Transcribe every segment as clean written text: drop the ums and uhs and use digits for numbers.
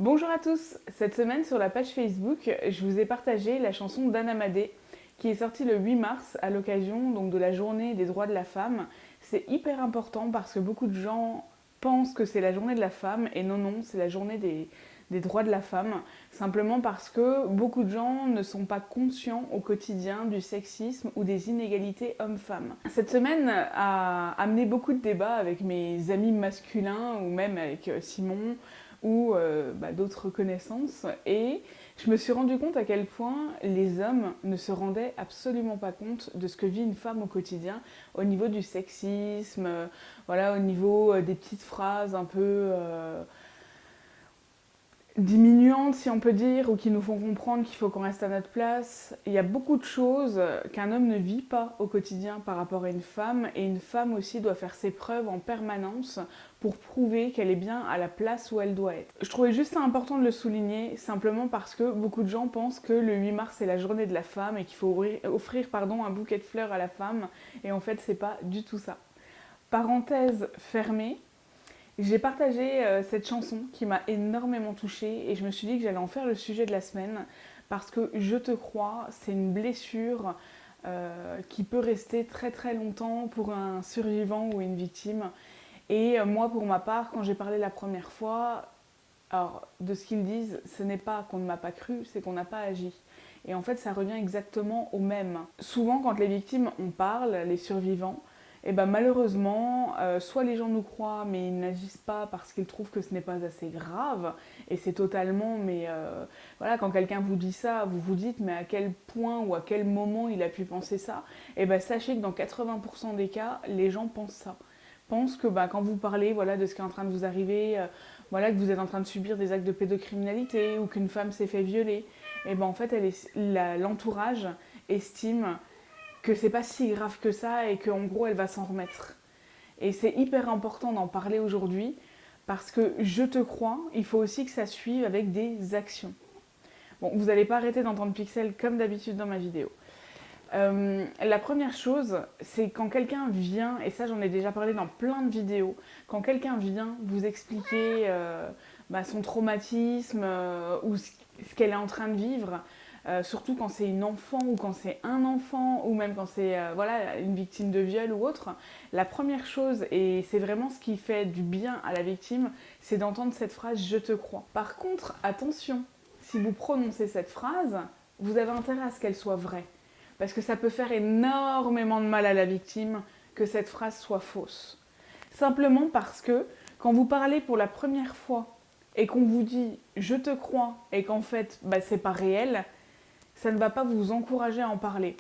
Bonjour à tous, cette semaine sur la page Facebook, je vous ai partagé la chanson d'Anna Madé qui est sortie le 8 mars à l'occasion donc de la journée des droits de la femme. C'est hyper important parce que beaucoup de gens pensent que c'est la journée de la femme et non, c'est la journée des droits de la femme. Simplement parce que beaucoup de gens ne sont pas conscients au quotidien du sexisme ou des inégalités hommes-femmes. Cette semaine a amené beaucoup de débats avec mes amis masculins ou même avec Simon ou d'autres connaissances et je me suis rendu compte à quel point les hommes ne se rendaient absolument pas compte de ce que vit une femme au quotidien au niveau du sexisme, voilà, au niveau des petites phrases un peu diminuantes si on peut dire, ou qui nous font comprendre qu'il faut qu'on reste à notre place. Il y a beaucoup de choses qu'un homme ne vit pas au quotidien par rapport à une femme, et une femme aussi doit faire ses preuves en permanence pour prouver qu'elle est bien à la place où elle doit être. Je trouvais juste important de le souligner, simplement parce que beaucoup de gens pensent que le 8 mars c'est la journée de la femme et qu'il faut offrir un bouquet de fleurs à la femme, et en fait c'est pas du tout ça. Parenthèse fermée. J'ai partagé cette chanson qui m'a énormément touchée et je me suis dit que j'allais en faire le sujet de la semaine parce que Je te crois, c'est une blessure qui peut rester très très longtemps pour un survivant ou une victime. Et moi, pour ma part, quand j'ai parlé la première fois, alors de ce qu'ils disent, ce n'est pas qu'on ne m'a pas cru, c'est qu'on n'a pas agi. Et en fait, ça revient exactement au même. Souvent, quand les victimes en parlent, les survivants, et ben malheureusement, soit les gens nous croient, mais ils n'agissent pas parce qu'ils trouvent que ce n'est pas assez grave, et c'est totalement, mais voilà, quand quelqu'un vous dit ça, vous vous dites, mais à quel point ou à quel moment il a pu penser ça, et ben sachez que dans 80% des cas, les gens pensent ça. Pensent que quand vous parlez voilà, de ce qui est en train de vous arriver, voilà, que vous êtes en train de subir des actes de pédocriminalité ou qu'une femme s'est fait violer, et ben en fait, l'entourage estime que c'est pas si grave que ça et qu'en gros elle va s'en remettre. Et c'est hyper important d'en parler aujourd'hui parce que je te crois, il faut aussi que ça suive avec des actions. Bon, vous n'allez pas arrêter d'entendre Pixel comme d'habitude dans ma vidéo. La première chose, c'est quand quelqu'un vient, et ça j'en ai déjà parlé dans plein de vidéos, quand quelqu'un vient vous expliquer son traumatisme ou ce qu'elle est en train de vivre, surtout quand c'est une enfant ou quand c'est un enfant ou même quand c'est voilà, une victime de viol ou autre, la première chose, et c'est vraiment ce qui fait du bien à la victime, c'est d'entendre cette phrase « je te crois ». Par contre, attention, si vous prononcez cette phrase, vous avez intérêt à ce qu'elle soit vraie. Parce que ça peut faire énormément de mal à la victime que cette phrase soit fausse. Simplement parce que quand vous parlez pour la première fois et qu'on vous dit « je te crois » et qu'en fait c'est pas réel, ça ne va pas vous encourager à en parler.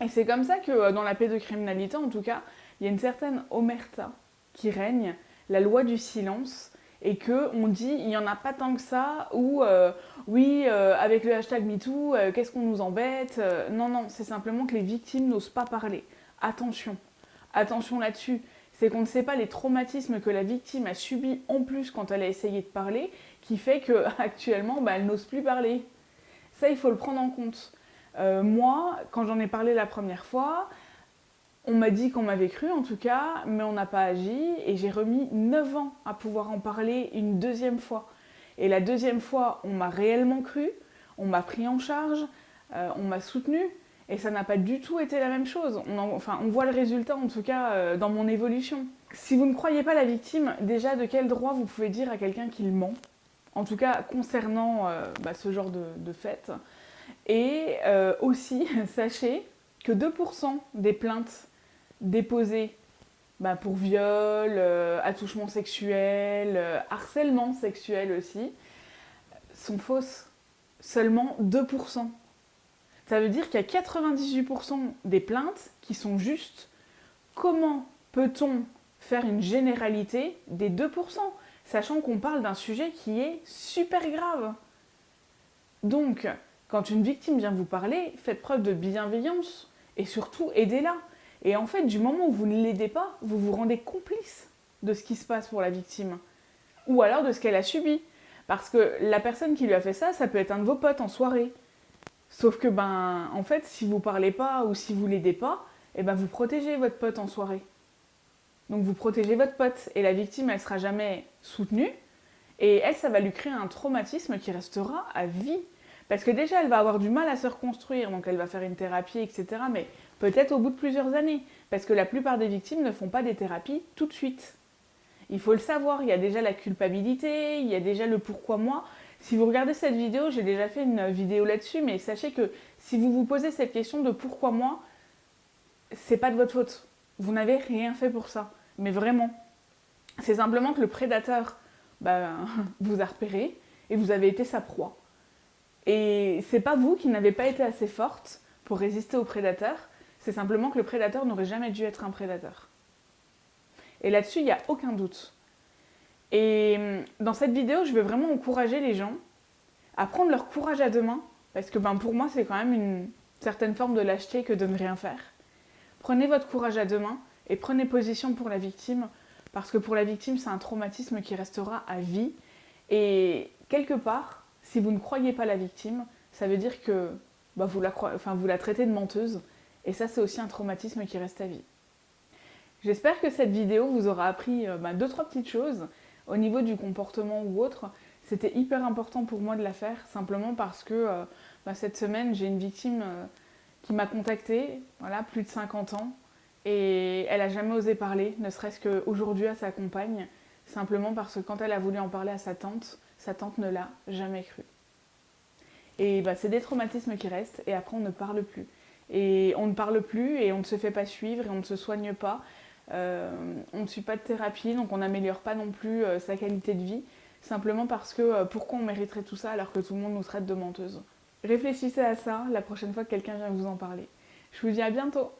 Et c'est comme ça que dans la pédocriminalité en tout cas, il y a une certaine omerta qui règne, la loi du silence, et qu'on dit il n'y en a pas tant que ça, ou oui, avec le hashtag MeToo, qu'est-ce qu'on nous embête Non, c'est simplement que les victimes n'osent pas parler. Attention, attention là-dessus. C'est qu'on ne sait pas les traumatismes que la victime a subis en plus quand elle a essayé de parler, qui fait qu'actuellement, elle n'ose plus parler. Ça, il faut le prendre en compte. Moi, quand j'en ai parlé la première fois, on m'a dit qu'on m'avait cru en tout cas, mais on n'a pas agi et j'ai remis 9 ans à pouvoir en parler une deuxième fois. Et la deuxième fois, on m'a réellement cru, on m'a pris en charge, on m'a soutenu et ça n'a pas du tout été la même chose. On voit le résultat en tout cas dans mon évolution. Si vous ne croyez pas la victime, déjà de quel droit vous pouvez dire à quelqu'un qu'il ment ? En tout cas concernant ce genre de fait. Et aussi, sachez que 2% des plaintes déposées pour viol, attouchement sexuel, harcèlement sexuel aussi, sont fausses. Seulement 2%. Ça veut dire qu'il y a 98% des plaintes qui sont justes. Comment peut-on faire une généralité des 2%, sachant qu'on parle d'un sujet qui est super grave? Donc, quand une victime vient vous parler, faites preuve de bienveillance et surtout aidez-la. Et en fait, du moment où vous ne l'aidez pas, vous vous rendez complice de ce qui se passe pour la victime. Ou alors de ce qu'elle a subi. Parce que la personne qui lui a fait ça, ça peut être un de vos potes en soirée. Sauf que, en fait, si vous parlez pas ou si vous l'aidez pas, vous protégez votre pote en soirée. Donc vous protégez votre pote. Et la victime, elle sera jamais soutenue. Et elle, ça va lui créer un traumatisme qui restera à vie. Parce que déjà, elle va avoir du mal à se reconstruire, donc elle va faire une thérapie, etc. Mais peut-être au bout de plusieurs années. Parce que la plupart des victimes ne font pas des thérapies tout de suite. Il faut le savoir, il y a déjà la culpabilité, il y a déjà le pourquoi moi. Si vous regardez cette vidéo, j'ai déjà fait une vidéo là-dessus, mais sachez que si vous vous posez cette question de pourquoi moi, c'est pas de votre faute. Vous n'avez rien fait pour ça. Mais vraiment. C'est simplement que le prédateur vous a repéré et vous avez été sa proie. Et c'est pas vous qui n'avez pas été assez forte pour résister au prédateur, c'est simplement que le prédateur n'aurait jamais dû être un prédateur. Et là-dessus, il n'y a aucun doute. Et dans cette vidéo, je veux vraiment encourager les gens à prendre leur courage à deux mains, parce que pour moi, c'est quand même une certaine forme de lâcheté que de ne rien faire. Prenez votre courage à deux mains et prenez position pour la victime, parce que pour la victime, c'est un traumatisme qui restera à vie. Et quelque part, si vous ne croyez pas la victime, ça veut dire que vous la traitez de menteuse. Et ça, c'est aussi un traumatisme qui reste à vie. J'espère que cette vidéo vous aura appris 2-3 petites choses au niveau du comportement ou autre. C'était hyper important pour moi de la faire, simplement parce que cette semaine, j'ai une victime qui m'a contactée, voilà, plus de 50 ans, et elle n'a jamais osé parler, ne serait-ce qu'aujourd'hui à sa compagne, simplement parce que quand elle a voulu en parler à sa tante ne l'a jamais cru. Et c'est des traumatismes qui restent, et après on ne parle plus. Et on ne parle plus, et on ne se fait pas suivre, et on ne se soigne pas. On ne suit pas de thérapie, donc on n'améliore pas non plus sa qualité de vie, simplement parce que pourquoi on mériterait tout ça alors que tout le monde nous traite de menteuses. Réfléchissez à ça la prochaine fois que quelqu'un vient vous en parler. Je vous dis à bientôt.